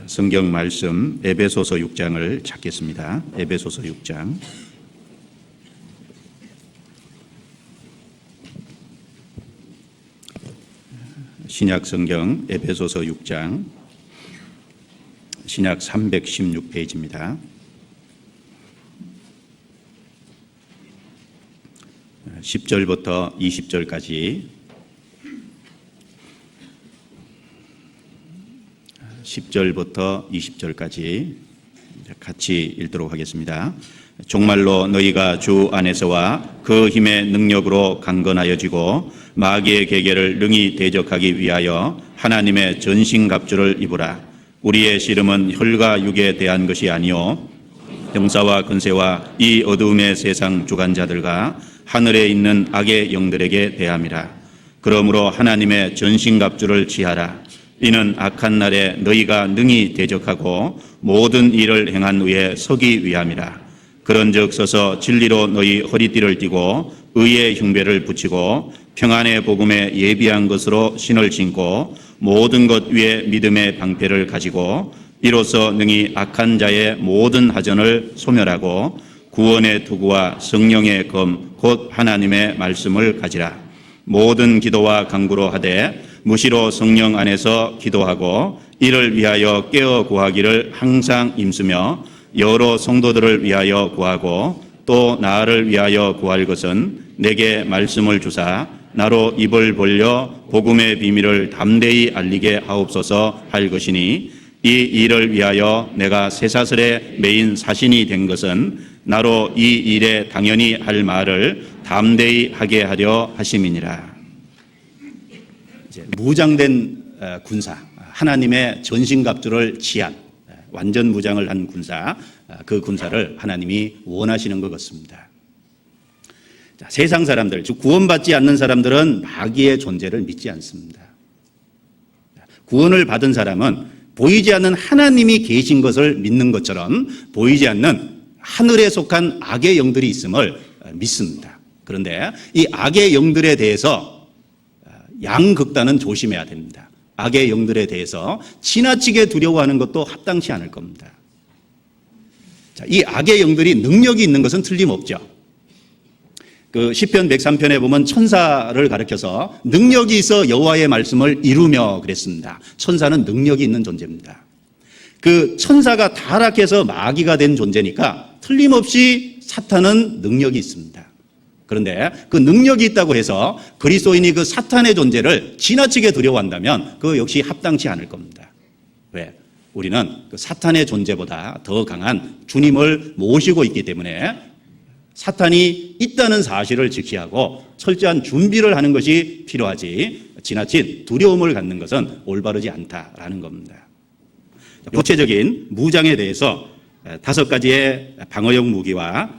성경 말씀 에베소서 6장을 찾겠습니다. 에베소서 6장. 신약 성경 에베소서 6장. 신약 316페이지입니다. 10절부터 20절까지 10절부터 20절까지 같이 읽도록 하겠습니다. 정말로 너희가 주 안에서와 그 힘의 능력으로 강건하여지고 마귀의 계계를 능히 대적하기 위하여 하나님의 전신갑주를 입으라. 우리의 씨름은 혈과 육에 대한 것이 아니요 병사와 근세와 이 어두움의 세상 주관자들과 하늘에 있는 악의 영들에게 대함이라. 그러므로 하나님의 전신갑주를 취하라. 이는 악한 날에 너희가 능히 대적하고 모든 일을 행한 후에 서기 위함이라. 그런즉 서서 진리로 너희 허리띠를 띠고 의의 흉배를 붙이고 평안의 복음에 예비한 것으로 신을 신고 모든 것 위에 믿음의 방패를 가지고 이로써 능히 악한 자의 모든 하전을 소멸하고 구원의 투구와 성령의 검 곧 하나님의 말씀을 가지라. 모든 기도와 간구로 하되 무시로 성령 안에서 기도하고 이를 위하여 깨어 구하기를 항상 힘쓰며 여러 성도들을 위하여 구하고 또 나를 위하여 구할 것은 내게 말씀을 주사 나로 입을 벌려 복음의 비밀을 담대히 알리게 하옵소서 할 것이니 이 일을 위하여 내가 쇠사슬에 매인 사신이 된 것은 나로 이 일에 당연히 할 말을 담대히 하게 하려 하심이니라. 무장된 군사, 하나님의 전신갑주를 취한 완전 무장을 한 군사, 그 군사를 하나님이 원하시는 것 같습니다. 자, 세상 사람들, 즉 구원받지 않는 사람들은 마귀의 존재를 믿지 않습니다. 구원을 받은 사람은 보이지 않는 하나님이 계신 것을 믿는 것처럼 보이지 않는 하늘에 속한 악의 영들이 있음을 믿습니다. 그런데 이 악의 영들에 대해서 양극단은 조심해야 됩니다. 악의 영들에 대해서 지나치게 두려워하는 것도 합당치 않을 겁니다. 자, 이 악의 영들이 능력이 있는 것은 틀림없죠. 그 시편 103편에 보면 천사를 가리켜서 능력이 있어 여호와의 말씀을 이루며 그랬습니다. 천사는 능력이 있는 존재입니다. 그 천사가 타락해서 마귀가 된 존재니까 틀림없이 사탄은 능력이 있습니다. 그런데 그 능력이 있다고 해서 그리스도인이 그 사탄의 존재를 지나치게 두려워한다면 그거 역시 합당치 않을 겁니다. 왜? 우리는 그 사탄의 존재보다 더 강한 주님을 모시고 있기 때문에 사탄이 있다는 사실을 직시하고 철저한 준비를 하는 것이 필요하지 지나친 두려움을 갖는 것은 올바르지 않다라는 겁니다. 구체적인 무장에 대해서 5가지의 방어용 무기와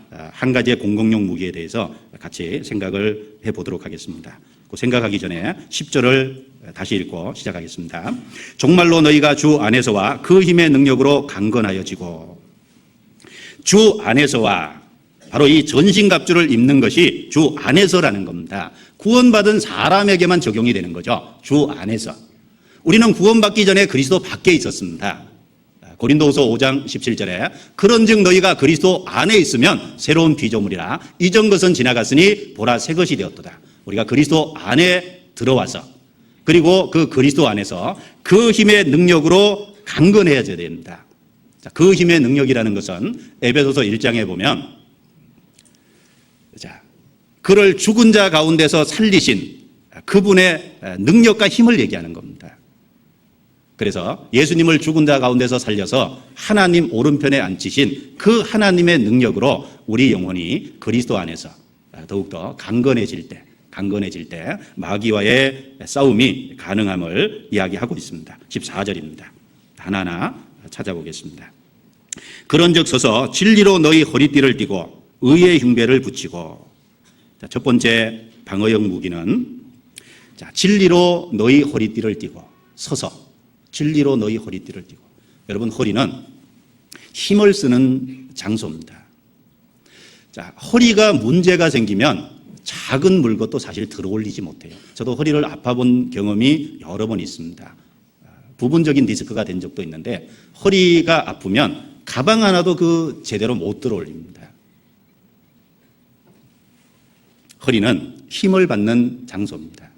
1가지의 공격용 무기에 대해서 같이 생각을 해보도록 하겠습니다. 그 생각하기 전에 10절을 다시 읽고 시작하겠습니다. 정말로 너희가 주 안에서와 그 힘의 능력으로 강건하여지고, 주 안에서와 바로 이 전신갑주를 입는 것이 주 안에서라는 겁니다. 구원받은 사람에게만 적용이 되는 거죠. 주 안에서. 우리는 구원받기 전에 그리스도 밖에 있었습니다. 고린도후서 5장 17절에 그런즉 너희가 그리스도 안에 있으면 새로운 피조물이라 이전 것은 지나갔으니 보라 새 것이 되었도다. 우리가 그리스도 안에 들어와서 그리고 그 그리스도 안에서 그 힘의 능력으로 강건해져야 됩니다. 자, 그 힘의 능력이라는 것은 에베소서 1장에 보면 자, 그를 죽은 자 가운데서 살리신 그분의 능력과 힘을 얘기하는 겁니다. 그래서 예수님을 죽은 자 가운데서 살려서 하나님 오른편에 앉히신 그 하나님의 능력으로 우리 영혼이 그리스도 안에서 더욱더 강건해질 때 마귀와의 싸움이 가능함을 이야기하고 있습니다. 14절입니다. 하나하나 찾아보겠습니다. 그런즉 서서 진리로 너희 허리띠를 띠고 의의 흉배를 붙이고. 자, 첫 번째 방어용 무기는 자, 진리로 너희 허리띠를 띠고 서서 진리로 너희 허리띠를 띠고. 여러분, 허리는 힘을 쓰는 장소입니다. 자, 허리가 문제가 생기면 작은 물것도 사실 들어올리지 못해요. 저도 허리를 아파본 경험이 여러 번 있습니다. 부분적인 디스크가 된 적도 있는데 허리가 아프면 가방 하나도 제대로 못 들어 올립니다. 허리는 힘을 받는 장소입니다.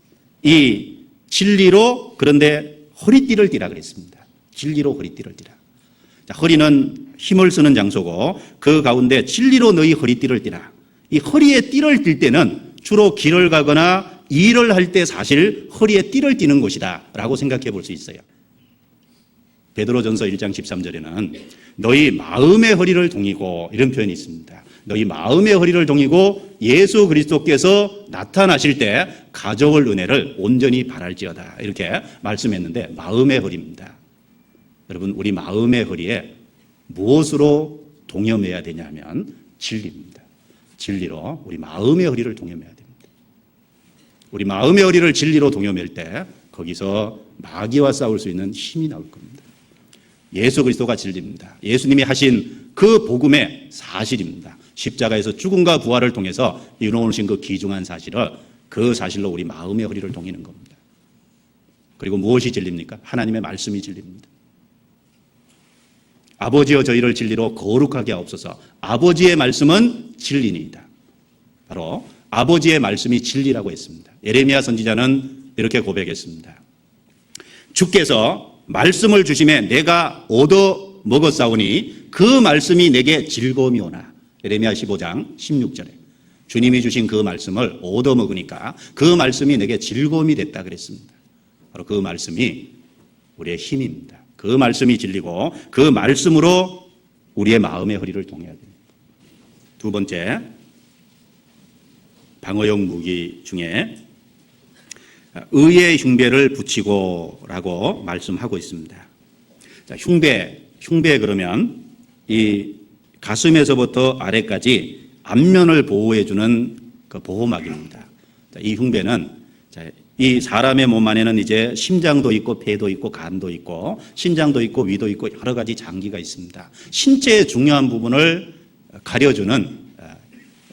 이 진리로 그런데 허리띠를 띠라 그랬습니다. 진리로 허리띠를 띠라. 자, 허리는 힘을 쓰는 장소고 그 가운데 진리로 너희 허리띠를 띠라. 이 허리에 띠를 띌 때는 주로 길을 가거나 일을 할 때 사실 허리에 띠를 띠는 곳이다 라고 생각해 볼 수 있어요. 베드로전서 1장 13절에는 너희 마음의 허리를 동이고 이런 표현이 있습니다. 너희 마음의 허리를 동이고 예수 그리스도께서 나타나실 때 가져올 은혜를 온전히 바랄지어다 이렇게 말씀했는데 마음의 허리입니다. 여러분 우리 마음의 허리에 무엇으로 동여매야 되냐면 진리입니다. 진리로 우리 마음의 허리를 동여매야 됩니다. 우리 마음의 허리를 진리로 동여맬 때 거기서 마귀와 싸울 수 있는 힘이 나올 겁니다. 예수 그리스도가 진리입니다. 예수님이 하신 그 복음의 사실입니다. 십자가에서 죽음과 부활을 통해서 이루어오신 그 귀중한 사실을 그 사실로 우리 마음의 허리를 동이는 겁니다. 그리고 무엇이 진리입니까? 하나님의 말씀이 진리입니다. 아버지여 저희를 진리로 거룩하게 하옵소서. 아버지의 말씀은 진리니이다. 바로 아버지의 말씀이 진리라고 했습니다. 예레미야 선지자는 이렇게 고백했습니다. 주께서 말씀을 주심에 내가 얻어 먹었사오니 그 말씀이 내게 즐거움이 오나. 예레미야 15장 16절에 주님이 주신 그 말씀을 얻어 먹으니까 그 말씀이 내게 즐거움이 됐다 그랬습니다. 바로 그 말씀이 우리의 힘입니다. 그 말씀이 진리고 그 말씀으로 우리의 마음의 허리를 동여야 됩니다. 두 번째, 방어용 무기 중에 의의 흉배를 붙이고라고 말씀하고 있습니다. 자, 흉배 그러면 이 가슴에서부터 아래까지 앞면을 보호해주는 그 보호막입니다. 자, 이 흉배는 이 사람의 몸 안에는 이제 심장도 있고 폐도 있고 간도 있고 신장도 있고 위도 있고 여러 가지 장기가 있습니다. 신체의 중요한 부분을 가려주는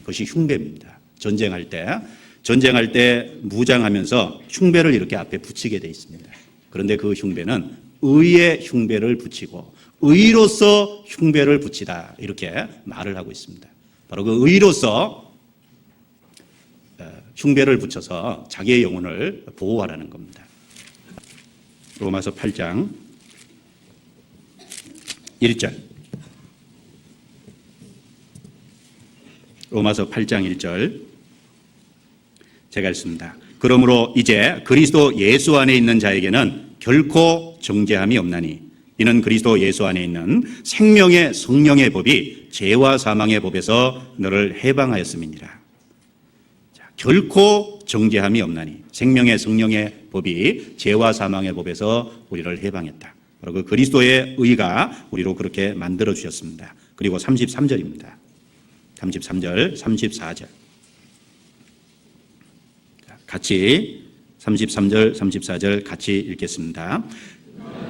것이 흉배입니다. 전쟁할 때 무장하면서 흉배를 이렇게 앞에 붙이게 돼 있습니다. 그런데 그 흉배는 의의 흉배를 붙이고 의로서 흉배를 붙이다 이렇게 말을 하고 있습니다. 바로 그 의로서 흉배를 붙여서 자기의 영혼을 보호하라는 겁니다. 로마서 8장 1절. 로마서 8장 1절 제가 읽습니다. 그러므로 이제 그리스도 예수 안에 있는 자에게는 결코 정죄함이 없나니 이는 그리스도 예수 안에 있는 생명의 성령의 법이 죄와 사망의 법에서 너를 해방하였음이니라. 자, 결코 정죄함이 없나니 생명의 성령의 법이 죄와 사망의 법에서 우리를 해방했다. 바로 그 그리스도의 의가 우리로 그렇게 만들어 주셨습니다. 그리고 33절입니다. 33절, 34절. 같이 33절, 34절 같이 읽겠습니다.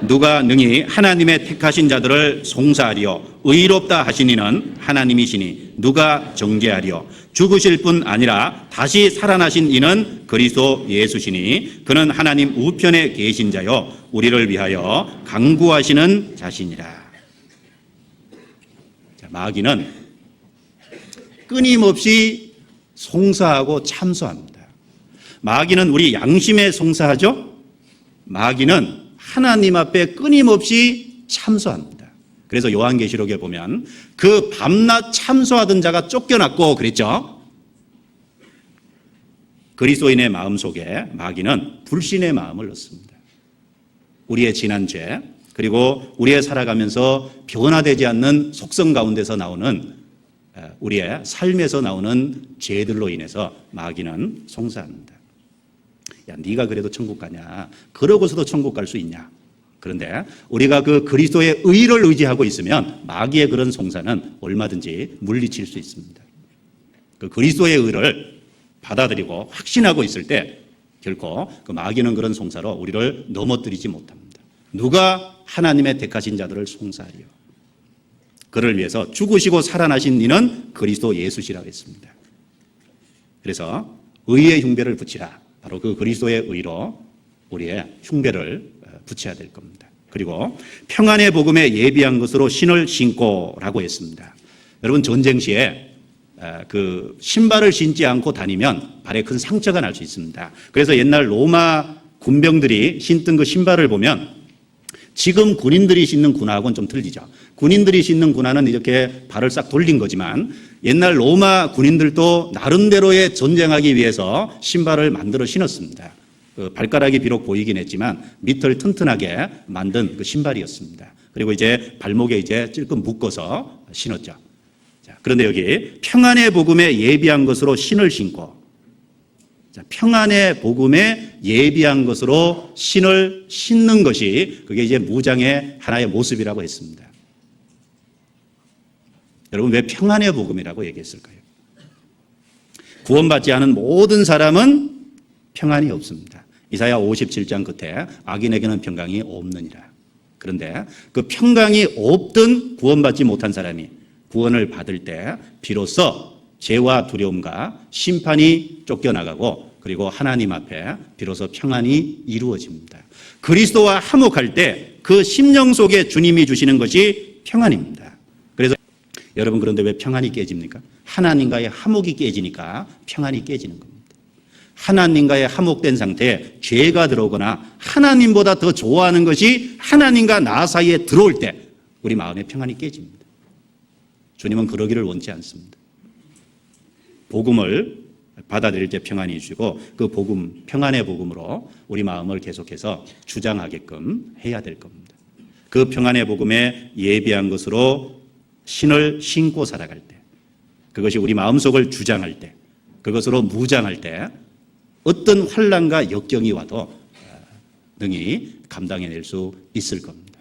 누가 능히 하나님의 택하신 자들을 송사하리요 의롭다 하시니는 하나님이시니 누가 정죄하리요 죽으실 뿐 아니라 다시 살아나신 이는 그리스도 예수시니 그는 하나님 우편에 계신 자요 우리를 위하여 강구하시는 자시니라. 자, 마귀는 끊임없이 송사하고 참소합니다. 마귀는 우리 양심에 송사하죠. 마귀는 하나님 앞에 끊임없이 참소합니다. 그래서 요한계시록에 보면 그 밤낮 참소하던 자가 쫓겨났고 그랬죠. 그리스도인의 마음속에 마귀는 불신의 마음을 넣습니다. 우리의 지난 죄 그리고 우리의 살아가면서 변화되지 않는 속성 가운데서 나오는 우리의 삶에서 나오는 죄들로 인해서 마귀는 송사합니다. 야, 네가 그래도 천국 가냐? 그러고서도 천국 갈 수 있냐? 그런데 우리가 그 그리스도의 의를 의지하고 있으면 마귀의 그런 송사는 얼마든지 물리칠 수 있습니다. 그 그리스도의 의를 받아들이고 확신하고 있을 때 결코 그 마귀는 그런 송사로 우리를 넘어뜨리지 못합니다. 누가 하나님의 택하신 자들을 송사하리요? 그를 위해서 죽으시고 살아나신 이는 그리스도 예수시라고 했습니다. 그래서 의의 흉배를 붙이라. 바로 그 그리스도의 의로 우리의 흉배를 붙여야 될 겁니다. 그리고 평안의 복음에 예비한 것으로 신을 신고라고 했습니다. 여러분 전쟁 시에 그 신발을 신지 않고 다니면 발에 큰 상처가 날 수 있습니다. 그래서 옛날 로마 군병들이 신던 그 신발을 보면 지금 군인들이 신는 군화하고는 좀 틀리죠. 군인들이 신는 군화는 이렇게 발을 싹 돌린 거지만 옛날 로마 군인들도 나름대로의 전쟁하기 위해서 신발을 만들어 신었습니다. 그 발가락이 비록 보이긴 했지만 밑을 튼튼하게 만든 그 신발이었습니다. 그리고 이제 발목에 이제 찔끔 묶어서 신었죠. 자, 그런데 여기 평안의 복음에 예비한 것으로 신을 신고, 자, 평안의 복음에 예비한 것으로 신을 신는 것이 그게 이제 무장의 하나의 모습이라고 했습니다. 여러분 왜 평안의 복음이라고 얘기했을까요? 구원받지 않은 모든 사람은 평안이 없습니다. 이사야 57장 끝에 악인에게는 평강이 없느니라. 그런데 그 평강이 없던 구원받지 못한 사람이 구원을 받을 때 비로소 죄와 두려움과 심판이 쫓겨나가고 그리고 하나님 앞에 비로소 평안이 이루어집니다. 그리스도와 화목할 때 그 심령 속에 주님이 주시는 것이 평안입니다. 그래서 여러분 그런데 왜 평안이 깨집니까? 하나님과의 화목이 깨지니까 평안이 깨지는 겁니다. 하나님과의 화목된 상태에 죄가 들어오거나 하나님보다 더 좋아하는 것이 하나님과 나 사이에 들어올 때 우리 마음의 평안이 깨집니다. 주님은 그러기를 원치 않습니다. 복음을 받아들일 때 평안이 주시고 그 복음, 평안의 복음으로 우리 마음을 계속해서 주장하게끔 해야 될 겁니다. 그 평안의 복음에 예비한 것으로 신을 신고 살아갈 때, 그것이 우리 마음속을 주장할 때, 그것으로 무장할 때 어떤 환난과 역경이 와도 능히 감당해낼 수 있을 겁니다.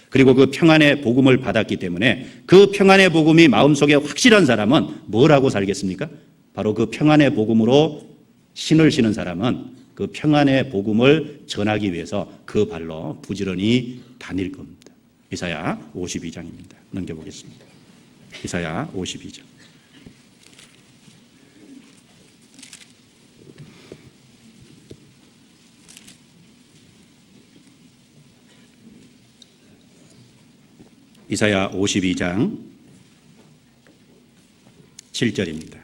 그리고 그 평안의 복음을 받았기 때문에 그 평안의 복음이 마음속에 확실한 사람은 뭐라고 살겠습니까? 바로 그 평안의 복음으로 신을 신은 사람은 그 평안의 복음을 전하기 위해서 그 발로 부지런히 다닐 겁니다. 이사야 52장입니다. 넘겨보겠습니다. 이사야 52장. 이사야 52장 7절입니다.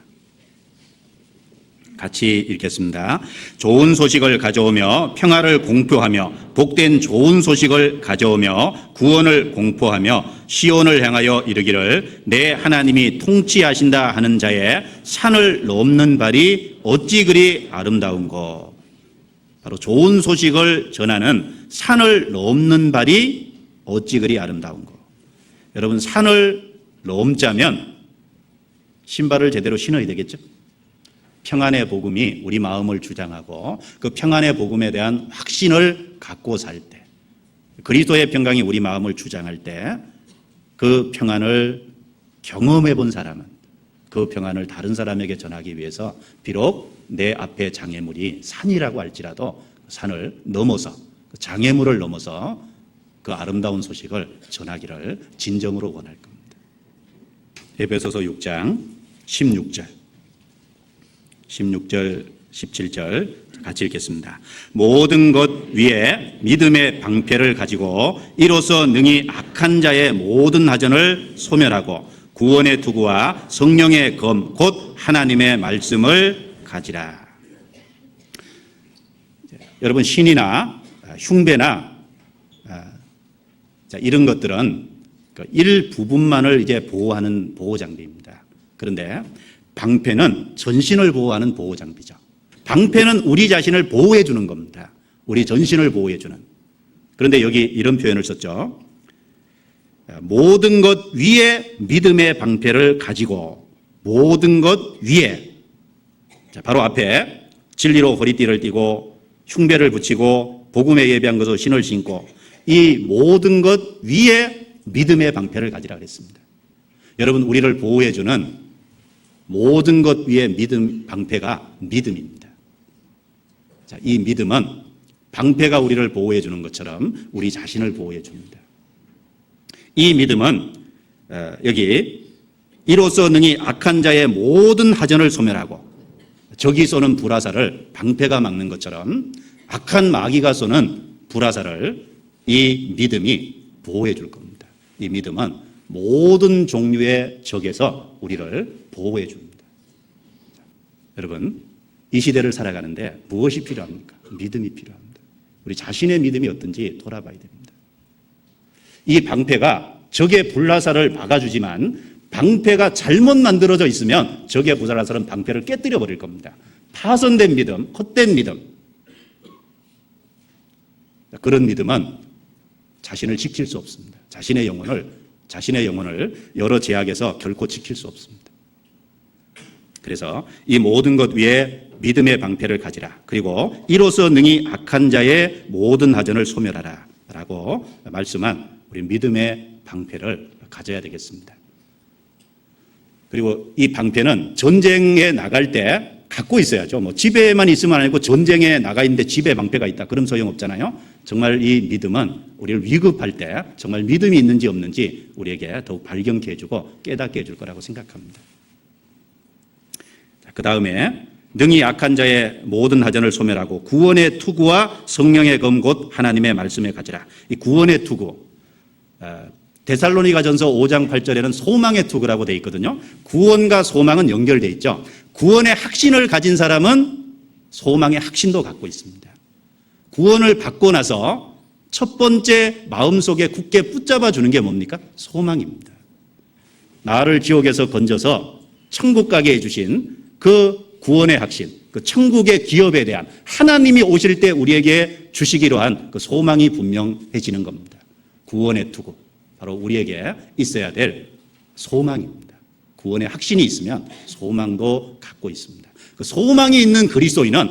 같이 읽겠습니다. 좋은 소식을 가져오며 평화를 공표하며 복된 좋은 소식을 가져오며 구원을 공포하며 시온을 향하여 이르기를 내 하나님이 통치하신다 하는 자의 산을 넘는 발이 어찌 그리 아름다운고. 바로 좋은 소식을 전하는 산을 넘는 발이 어찌 그리 아름다운고. 여러분 산을 넘자면 신발을 제대로 신어야 되겠죠? 평안의 복음이 우리 마음을 주장하고 그 평안의 복음에 대한 확신을 갖고 살 때, 그리스도의 평강이 우리 마음을 주장할 때 그 평안을 경험해 본 사람은 그 평안을 다른 사람에게 전하기 위해서 비록 내 앞에 장애물이 산이라고 할지라도 산을 넘어서, 장애물을 넘어서 그 아름다운 소식을 전하기를 진정으로 원할 겁니다. 에베소서 6장 16절 17절 같이 읽겠습니다. 모든 것 위에 믿음의 방패를 가지고 이로써 능히 악한 자의 모든 하전을 소멸하고 구원의 투구와 성령의 검 곧 하나님의 말씀을 가지라. 여러분 신이나 흉배나 이런 것들은 일부분만을 이제 보호하는 보호 장비입니다. 그런데 방패는 전신을 보호하는 보호 장비죠. 방패는 우리 자신을 보호해 주는 겁니다. 우리 전신을 보호해 주는. 그런데 여기 이런 표현을 썼죠. 모든 것 위에 믿음의 방패를 가지고 모든 것 위에. 자, 바로 앞에 진리로 허리띠를 띠고 흉배를 붙이고 복음에 예비한 것으로 신을 신고 이 모든 것 위에 믿음의 방패를 가지라 그랬습니다. 여러분 우리를 보호해 주는 모든 것 위에 믿음 방패가 믿음입니다. 자, 이 믿음은 방패가 우리를 보호해 주는 것처럼 우리 자신을 보호해 줍니다. 이 믿음은 여기 이로써 능히 악한 자의 모든 하전을 소멸하고 적이 쏘는 불화살을 방패가 막는 것처럼 악한 마귀가 쏘는 불화살을 이 믿음이 보호해 줄 겁니다. 이 믿음은 모든 종류의 적에서 우리를 보호해 줍니다. 여러분, 이 시대를 살아가는데 무엇이 필요합니까? 믿음이 필요합니다. 우리 자신의 믿음이 어떤지 돌아봐야 됩니다. 이 방패가 적의 불나사를 막아주지만 방패가 잘못 만들어져 있으면 적의 불나사는 방패를 깨뜨려 버릴 겁니다. 파손된 믿음, 헛된 믿음. 그런 믿음은 자신을 지킬 수 없습니다. 자신의 영혼을 여러 제약에서 결코 지킬 수 없습니다. 그래서 이 모든 것 위에 믿음의 방패를 가지라. 그리고 이로써 능히 악한 자의 모든 하전을 소멸하라. 라고 말씀한 우리 믿음의 방패를 가져야 되겠습니다. 그리고 이 방패는 전쟁에 나갈 때 갖고 있어야죠. 뭐 집에만 있으면 아니고 전쟁에 나가 있는데 집에 방패가 있다. 그럼 소용없잖아요. 정말 이 믿음은 우리를 위급할 때 정말 믿음이 있는지 없는지 우리에게 더욱 발견케 해주고 깨닫게 해줄 거라고 생각합니다. 그 다음에 능히 악한 자의 모든 하전을 소멸하고 구원의 투구와 성령의 검 곧 하나님의 말씀에 가지라. 이 구원의 투구, 데살로니가전서 5장 8절에는 소망의 투구라고 되어 있거든요. 구원과 소망은 연결되어 있죠. 구원의 확신을 가진 사람은 소망의 확신도 갖고 있습니다. 구원을 받고 나서 첫 번째 마음속에 굳게 붙잡아 주는 게 뭡니까? 소망입니다. 나를 지옥에서 건져서 천국 가게 해주신 그 구원의 확신, 그 천국의 기업에 대한 하나님이 오실 때 우리에게 주시기로 한 그 소망이 분명해지는 겁니다. 구원의 투구, 바로 우리에게 있어야 될 소망입니다. 구원의 확신이 있으면 소망도 갖고 있습니다. 그 소망이 있는 그리스도인은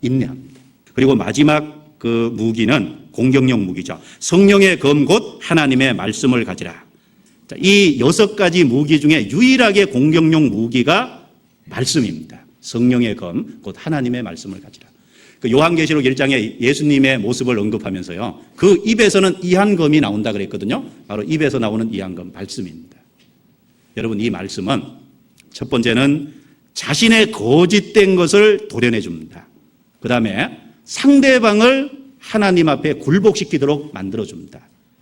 인내합니다. 그리고 마지막 그 무기는 공격용 무기죠. 성령의 검 곧 하나님의 말씀을 가지라. 자, 이 6가지 무기 중에 유일하게 공격용 무기가 말씀입니다. 성령의 검 곧 하나님의 말씀을 가지라. 그 요한계시록 1장에 예수님의 모습을 언급하면서요, 그 입에서는 이한검이 나온다 그랬거든요. 바로 입에서 나오는 이한검, 말씀입니다. 여러분, 이 말씀은 첫 번째는 자신의 거짓된 것을 도려내 줍니다. 그 다음에 상대방을 하나님 앞에 굴복시키도록 만들어 줍니다.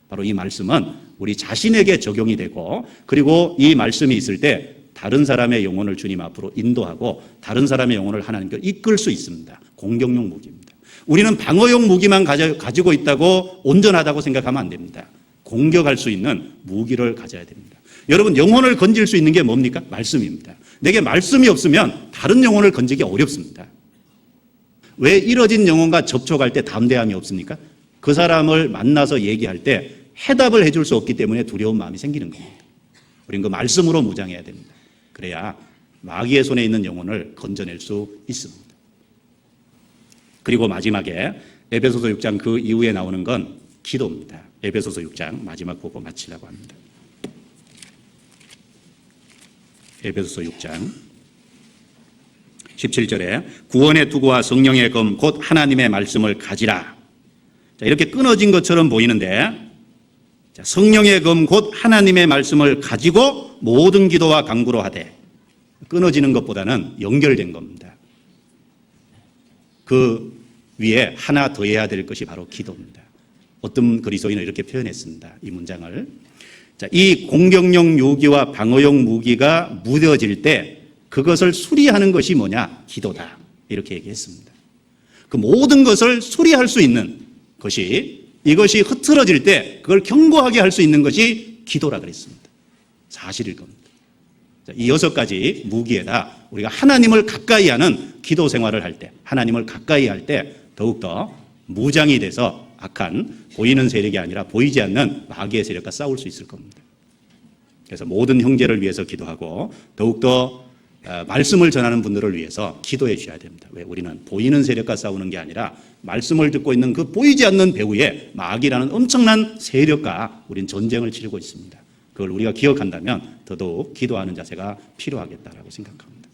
바로 이 말씀은 우리 자신에게 적용이 되고, 그리고 이 말씀이 있을 때 다른 사람의 영혼을 주님 앞으로 인도하고 다른 사람의 영혼을 하나님께 이끌 수 있습니다. 공격용 무기입니다. 우리는 방어용 무기만 가지고 있다고 온전하다고 생각하면 안 됩니다. 공격할 수 있는 무기를 가져야 됩니다. 여러분, 영혼을 건질 수 있는 게 뭡니까? 말씀입니다. 내게 말씀이 없으면 다른 영혼을 건지기 어렵습니다. 왜 이뤄진 영혼과 접촉할 때 담대함이 없습니까? 그 사람을 만나서 얘기할 때 해답을 해줄 수 없기 때문에 두려운 마음이 생기는 겁니다. 우리는 그 말씀으로 무장해야 됩니다. 그래야 마귀의 손에 있는 영혼을 건져낼 수 있습니다. 그리고 마지막에 에베소서 6장 그 이후에 나오는 건 기도입니다. 에베소서 6장 마지막 보고 마치려고 합니다. 에베소서 6장 17절에 구원의 투구와 성령의 검 곧 하나님의 말씀을 가지라. 자, 이렇게 끊어진 것처럼 보이는데, 자, 성령의 검 곧 하나님의 말씀을 가지고 모든 기도와 간구로 하되, 끊어지는 것보다는 연결된 겁니다. 그 위에 하나 더해야 될 것이 바로 기도입니다. 어떤 그리스도인은 이렇게 표현했습니다. 이 문장을. 자, 이 공격용 무기와 방어용 무기가 무뎌질 때 그것을 수리하는 것이 뭐냐? 기도다. 이렇게 얘기했습니다. 그 모든 것을 수리할 수 있는 것이, 이것이 흐트러질 때 그걸 견고하게 할 수 있는 것이 기도라 그랬습니다. 사실일 겁니다. 자, 이 6가지 무기에다 우리가 하나님을 가까이 하는 기도 생활을 할 때, 하나님을 가까이 할 때 더욱더 무장이 돼서 악한 보이는 세력이 아니라 보이지 않는 마귀의 세력과 싸울 수 있을 겁니다. 그래서 모든 형제를 위해서 기도하고 더욱더 말씀을 전하는 분들을 위해서 기도해 주셔야 됩니다. 왜? 우리는 보이는 세력과 싸우는 게 아니라 말씀을 듣고 있는 그 보이지 않는 배후에 마귀라는 엄청난 세력과 우린 전쟁을 치르고 있습니다. 그걸 우리가 기억한다면 더더욱 기도하는 자세가 필요하겠다라고 생각합니다.